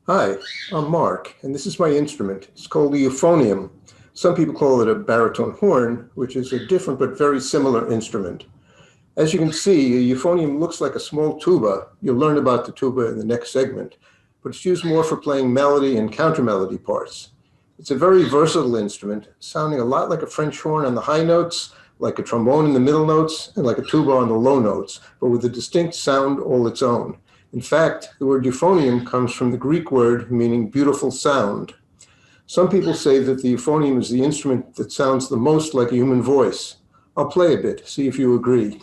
Hi, I'm Mark, and this is my instrument. It's called the euphonium. Some people call it a baritone horn, which is a different but very similar instrument. As you can see, a euphonium looks like a small tuba. You'll learn about the tuba in the next segment, but it's used more for playing melody and countermelody parts. It's a very versatile instrument, sounding a lot like a French horn on the high notes, like a trombone in the middle notes, and like a tuba on the low notes, but with a distinct sound all its own. In fact, the word euphonium comes from the Greek word meaning beautiful sound. Some people say that the euphonium is the instrument that sounds the most like a human voice. I'll play a bit, see if you agree.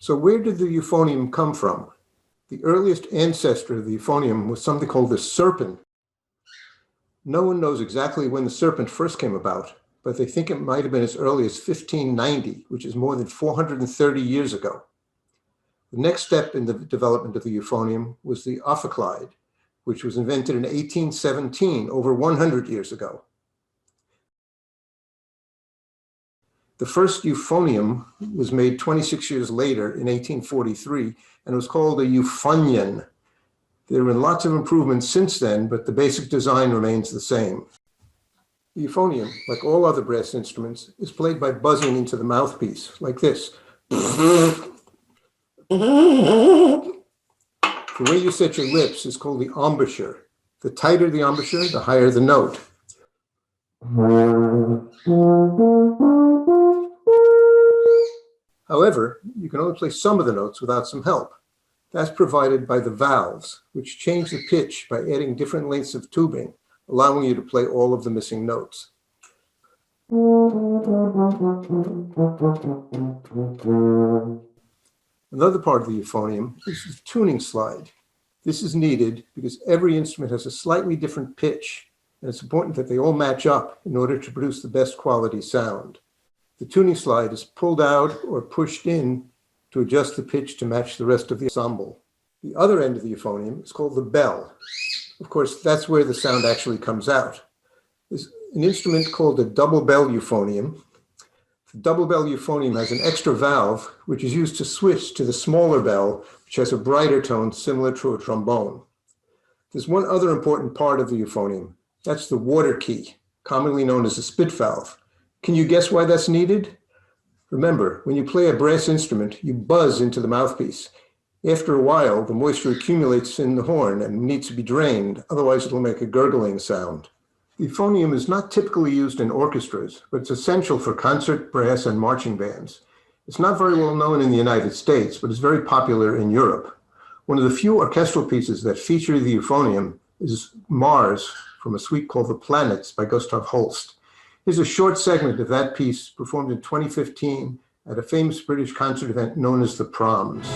So where did the euphonium come from? The earliest ancestor of the euphonium was something called the serpent. No one knows exactly when the serpent first came about, but they think it might have been as early as 1590, which is more than 430 years ago. The next step in the development of the euphonium was the ophicleide, which was invented in 1817, over 100 years ago. The first euphonium was made 26 years later in 1843, and was called a euphonium. There have been lots of improvements since then, but the basic design remains the same. The euphonium, like all other brass instruments, is played by buzzing into the mouthpiece, like this. The way you set your lips is called the embouchure. The tighter the embouchure, the higher the note. However, you can only play some of the notes without some help. That's provided by the valves, which change the pitch by adding different lengths of tubing, allowing you to play all of the missing notes. Another part of the euphonium is the tuning slide. This is needed because every instrument has a slightly different pitch, and it's important that they all match up in order to produce the best quality sound. The tuning slide is pulled out or pushed in to adjust the pitch to match the rest of the ensemble. The other end of the euphonium is called the bell. Of course, that's where the sound actually comes out. There's an instrument called a double bell euphonium. The double bell euphonium has an extra valve, which is used to switch to the smaller bell, which has a brighter tone similar to a trombone. There's one other important part of the euphonium. That's the water key, commonly known as a spit valve. Can you guess why that's needed? Remember, when you play a brass instrument, you buzz into the mouthpiece. After a while, the moisture accumulates in the horn and needs to be drained, otherwise it'll make a gurgling sound. The euphonium is not typically used in orchestras, but it's essential for concert, brass, and marching bands. It's not very well known in the United States, but it's very popular in Europe. One of the few orchestral pieces that feature the euphonium is Mars, from a suite called The Planets by Gustav Holst. Here's a short segment of that piece performed in 2015 at a famous British concert event known as the Proms.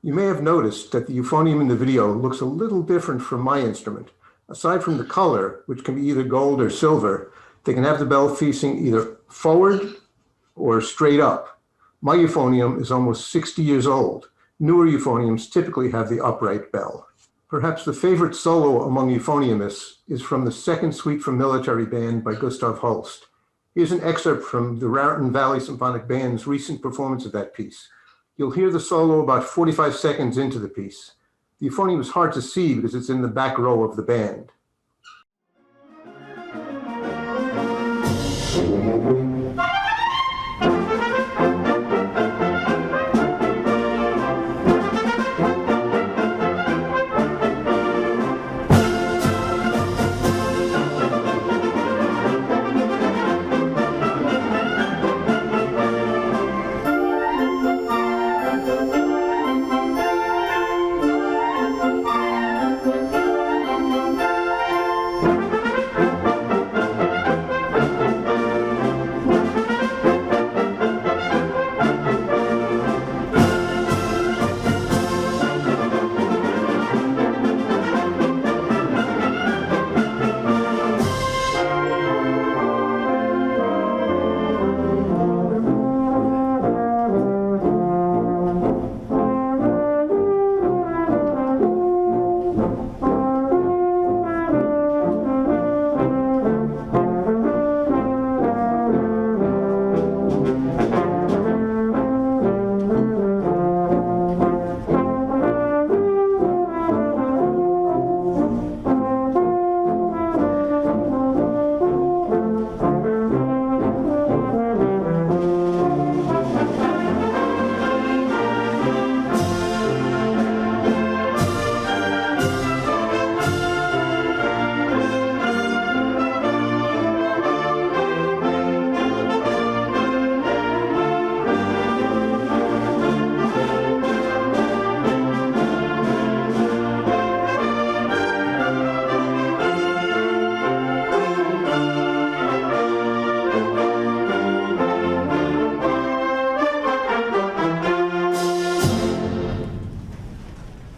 You may have noticed that the euphonium in the video looks a little different from my instrument. Aside from the color, which can be either gold or silver, they can have the bell facing either forward or straight up. My euphonium is almost 60 years old. Newer euphoniums typically have the upright bell. Perhaps the favorite solo among euphoniumists is from the Second Suite for Military Band by Gustav Holst. Here's an excerpt from the Raritan Valley Symphonic Band's recent performance of that piece. You'll hear the solo about 45 seconds into the piece. The euphonium is hard to see because it's in the back row of the band.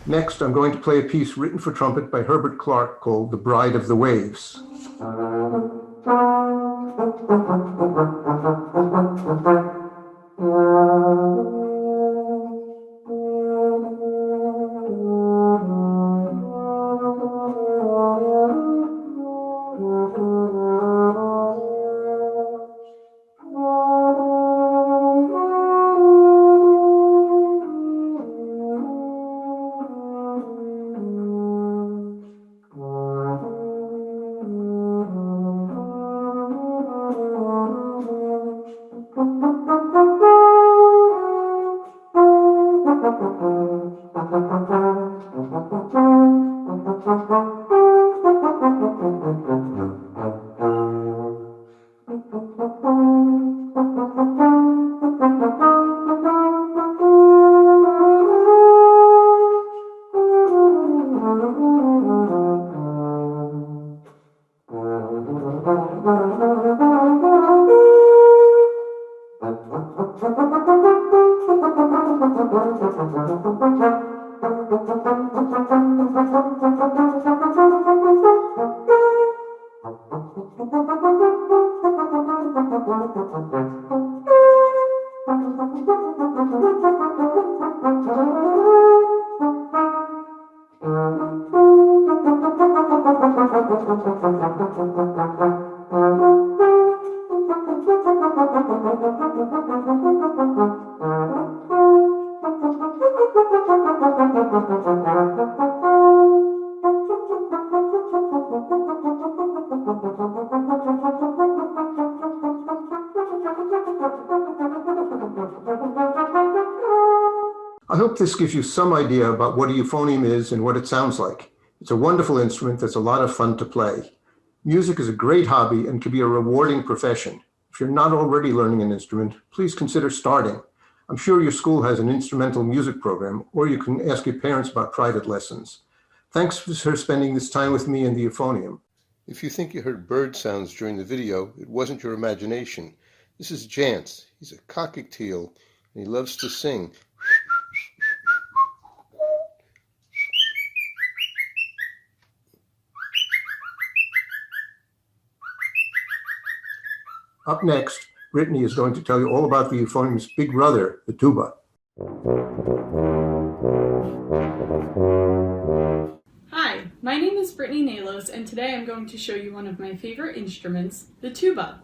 Next, I'm going to play a piece written for trumpet by Herbert Clark called The Bride of the Waves. I hope this gives you some idea about what a euphonium is and what it sounds like. It's a wonderful instrument that's a lot of fun to play. Music is a great hobby and can be a rewarding profession. If you're not already learning an instrument, please consider starting. I'm sure your school has an instrumental music program, or you can ask your parents about private lessons. Thanks for spending this time with me and the euphonium. If you think you heard bird sounds during the video, it wasn't your imagination. This is Jance. He's a cockatiel, and he loves to sing. Up next, Brittany is going to tell you all about the euphonium's big brother, the tuba. Hi, my name is Brittany Nalos, and today I'm going to show you one of my favorite instruments, the tuba.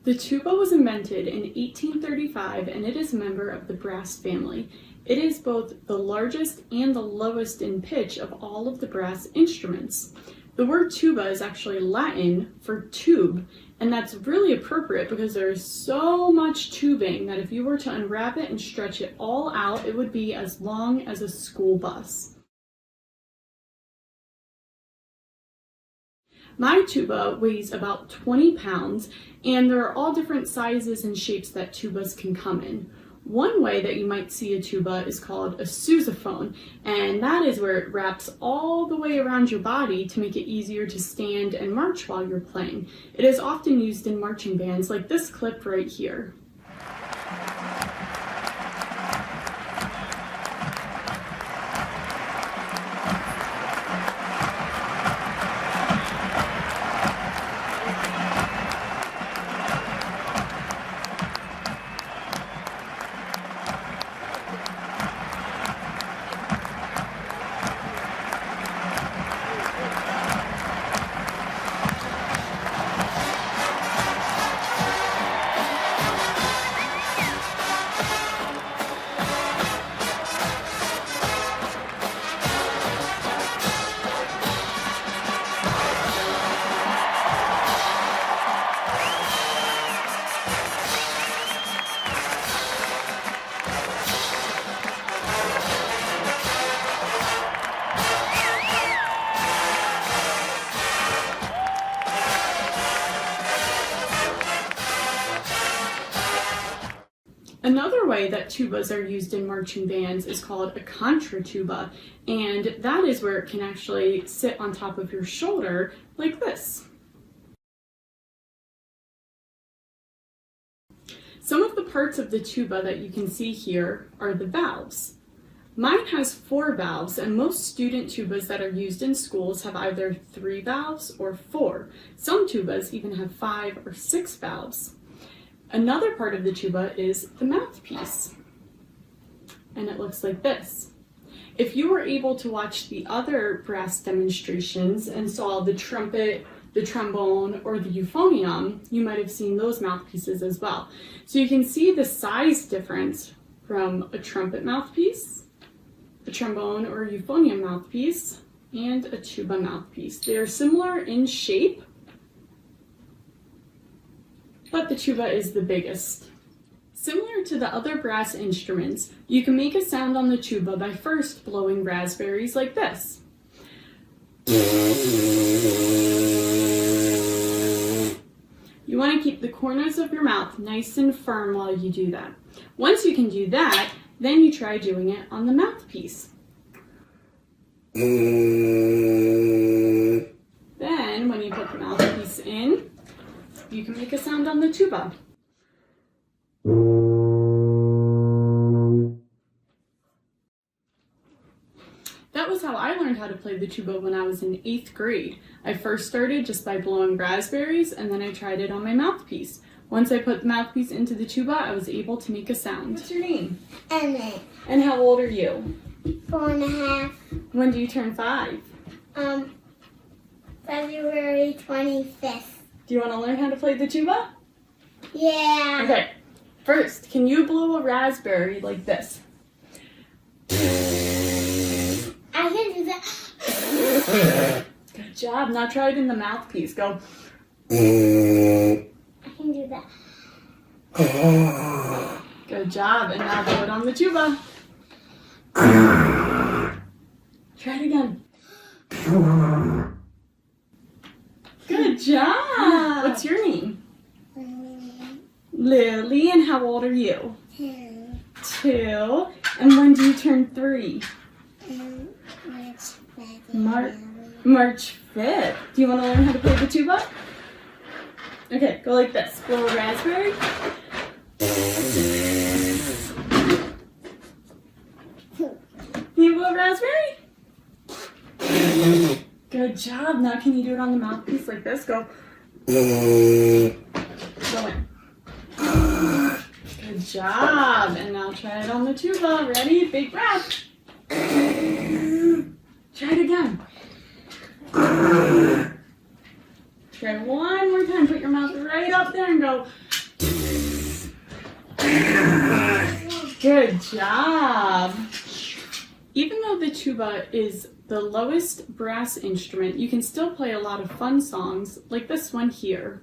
The tuba was invented in 1835 and it is a member of the brass family. It is both the largest and the lowest in pitch of all of the brass instruments. The word tuba is actually Latin for tube, and that's really appropriate because there is so much tubing that if you were to unwrap it and stretch it all out, it would be as long as a school bus. My tuba weighs about 20 pounds, and there are all different sizes and shapes that tubas can come in. One way that you might see a tuba is called a sousaphone, and that is where it wraps all the way around your body to make it easier to stand and march while you're playing. It is often used in marching bands like this clip right here. Another way that tubas are used in marching bands is called a contratuba, and that is where it can actually sit on top of your shoulder like this. Some of the parts of the tuba that you can see here are the valves. Mine has 4 valves, and most student tubas that are used in schools have either 3 valves or 4. Some tubas even have 5 or 6 valves. Another part of the tuba is the mouthpiece, and it looks like this. If you were able to watch the other brass demonstrations and saw the trumpet, the trombone, or the euphonium, you might have seen those mouthpieces as well. So you can see the size difference from a trumpet mouthpiece, a trombone or euphonium mouthpiece, and a tuba mouthpiece. They are similar in shape, but the tuba is the biggest. Similar to the other brass instruments, you can make a sound on the tuba by first blowing raspberries like this. You want to keep the corners of your mouth nice and firm while you do that. Once you can do that, then you try doing it on the mouthpiece. Then, when you put the mouthpiece in, you can make a sound on the tuba. That was how I learned how to play the tuba when I was in 8th grade. I first started just by blowing raspberries, and then I tried it on my mouthpiece. Once I put the mouthpiece into the tuba, I was able to make a sound. What's your name? Emmett. And how old are you? 4.5. When do you turn 5? February 25th. Do you want to learn how to play the tuba? Yeah. Okay. First, can you blow a raspberry like this? Good job. Now try it in the mouthpiece. Go. I can do that. Good job. And now do it on the tuba. Try it again. Good job. What's your name? Lily. And how old are you? 2. And when do you turn 3? March 5th. Do you want to learn how to play the tuba? Okay, go like this. Blow a raspberry. Can you blow a raspberry? Good job. Now can you do it on the mouthpiece like this? Go. Go in. Good job. And now try it on the tuba. Ready? Big breath. Try it again. Try one more time. Put your mouth right up there and go. Good job. Even though the tuba is the lowest brass instrument, you can still play a lot of fun songs like this one here.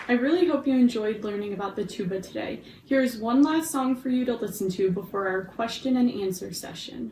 I really hope you enjoyed learning about the tuba today. Here's one last song for you to listen to before our question and answer session.